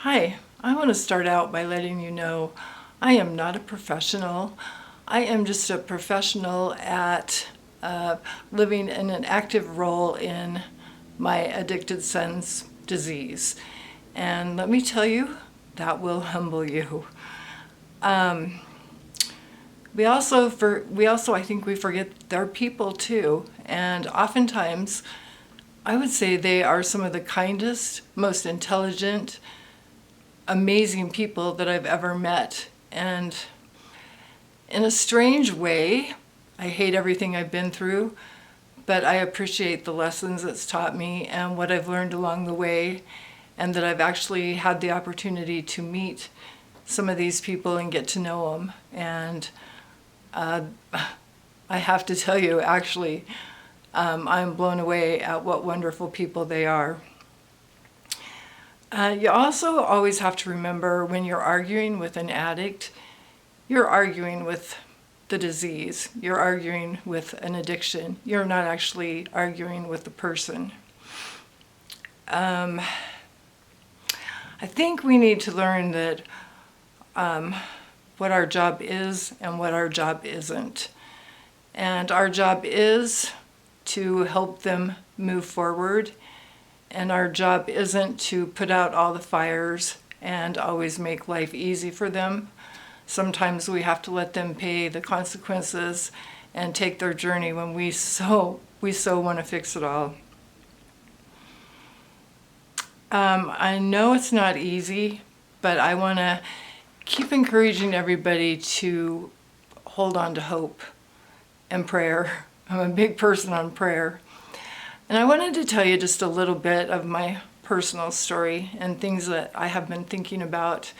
Hi, I want to start out by letting you know I am not a professional. I am just a professional at living in an active role in my addicted son's disease. And let me tell you, that will humble you. Um, we also I think we forget they're people too, and oftentimes I would say they are some of the kindest, most intelligent, amazing people that I've ever met. And in a strange way, I hate everything I've been through, but I appreciate the lessons it's taught me and what I've learned along the way, and that I've actually had the opportunity to meet some of these people and get to know them. And I have to tell you, actually, I'm blown away at what wonderful people they are. You also always have to remember when you're arguing with an addict, you're arguing with the disease. You're arguing with an addiction. You're not actually arguing with the person. I think we need to learn that what our job is and what our job isn't. And our job is to help them move forward. And our job isn't to put out all the fires and always make life easy for them. Sometimes we have to let them pay the consequences and take their journey when we so want to fix it all. I know it's not easy, but I want to keep encouraging everybody to hold on to hope and prayer. I'm a big person on prayer. And I wanted to tell you just a little bit of my personal story and things that I have been thinking about.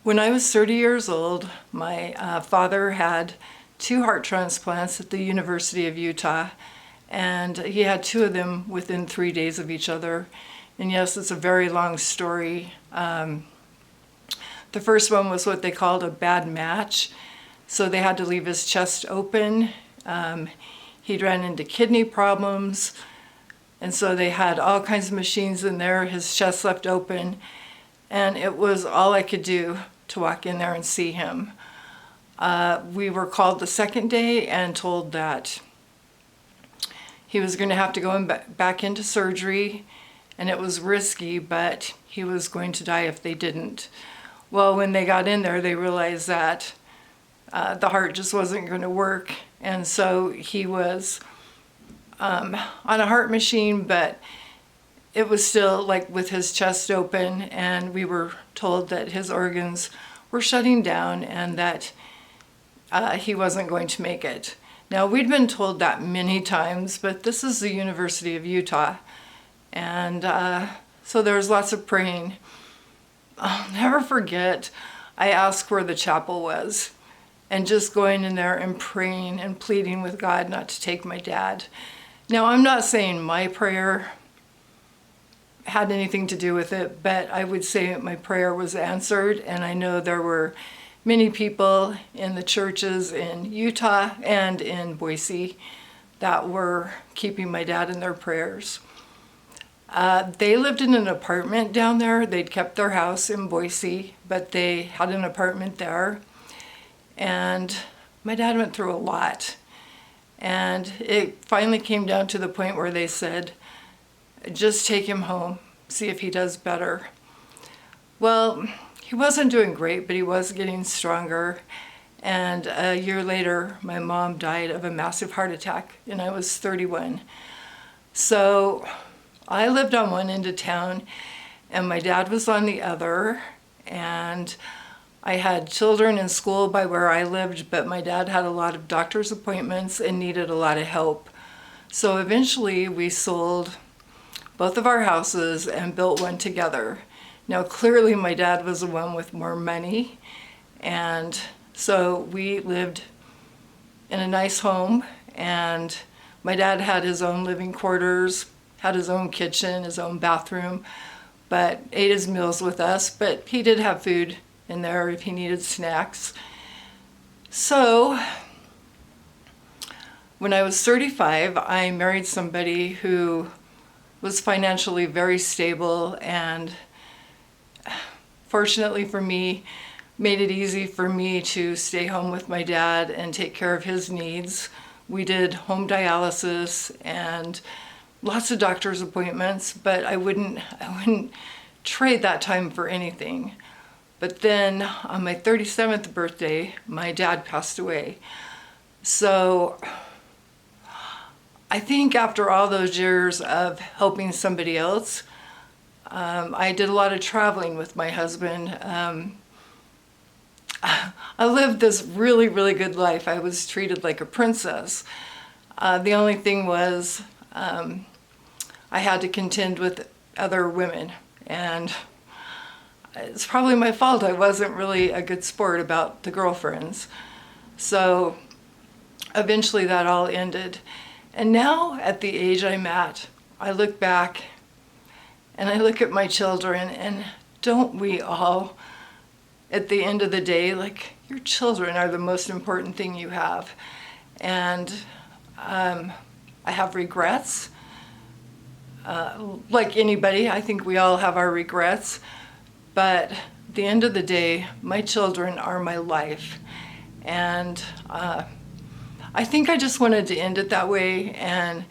When I was 30 years old, my father had 2 heart transplants at the University of Utah, and he had 2 of them within 3 days of each other. And yes, it's a very long story. The first one was what they called a bad match, so they had to leave his chest open. He'd ran into kidney problems, and so they had all kinds of machines in there, his chest left open, and it was all I could do to walk in there and see him. We were called the second day and told that he was going to have to go back into surgery, and it was risky, but he was going to die if they didn't. Well, when they got in there, they realized that the heart just wasn't going to work, and so he was on a heart machine, but it was still like with his chest open, and we were told that his organs were shutting down and that he wasn't going to make it. Now, we'd been told that many times, but this is the University of Utah, and so there was lots of praying. I'll never forget, I asked where the chapel was, and just going in there and praying and pleading with God not to take my dad. Now, I'm not saying my prayer had anything to do with it, but I would say my prayer was answered, and I know there were many people in the churches in Utah and in Boise that were keeping my dad in their prayers. They lived in an apartment down there. They'd kept their house in Boise, but they had an apartment there. And my dad went through a lot. And it finally came down to the point where they said, just take him home, see if he does better. Well, he wasn't doing great, but he was getting stronger. And a year later, my mom died of a massive heart attack, and I was 31. So I lived on one end of town, and my dad was on the other, and I had children in school by where I lived, but my dad had a lot of doctor's appointments and needed a lot of help. So eventually we sold both of our houses and built one together. Now, clearly my dad was the one with more money, and so we lived in a nice home, and my dad had his own living quarters, had his own kitchen, his own bathroom, but ate his meals with us, but he did have food in there if he needed snacks. So when I was 35, I married somebody who was financially very stable, and fortunately for me, made it easy for me to stay home with my dad and take care of his needs. We did home dialysis and lots of doctor's appointments, but I wouldn't trade that time for anything. But then on my 37th birthday, my dad passed away. So I think after all those years of helping somebody else, I did a lot of traveling with my husband. I lived this really, really good life. I was treated like a princess. The only thing was I had to contend with other women, and it's probably my fault. I wasn't really a good sport about the girlfriends. So eventually that all ended. And now at the age I'm at, I look back and I look at my children, and don't we all, at the end of the day, like, your children are the most important thing you have. And I have regrets. Like anybody, I think we all have our regrets. But at the end of the day, my children are my life. And I think I just wanted to end it that way. And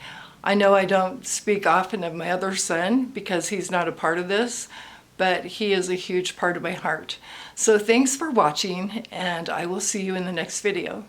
I know I don't speak often of my other son because he's not a part of this, but he is a huge part of my heart. So thanks for watching, and I will see you in the next video.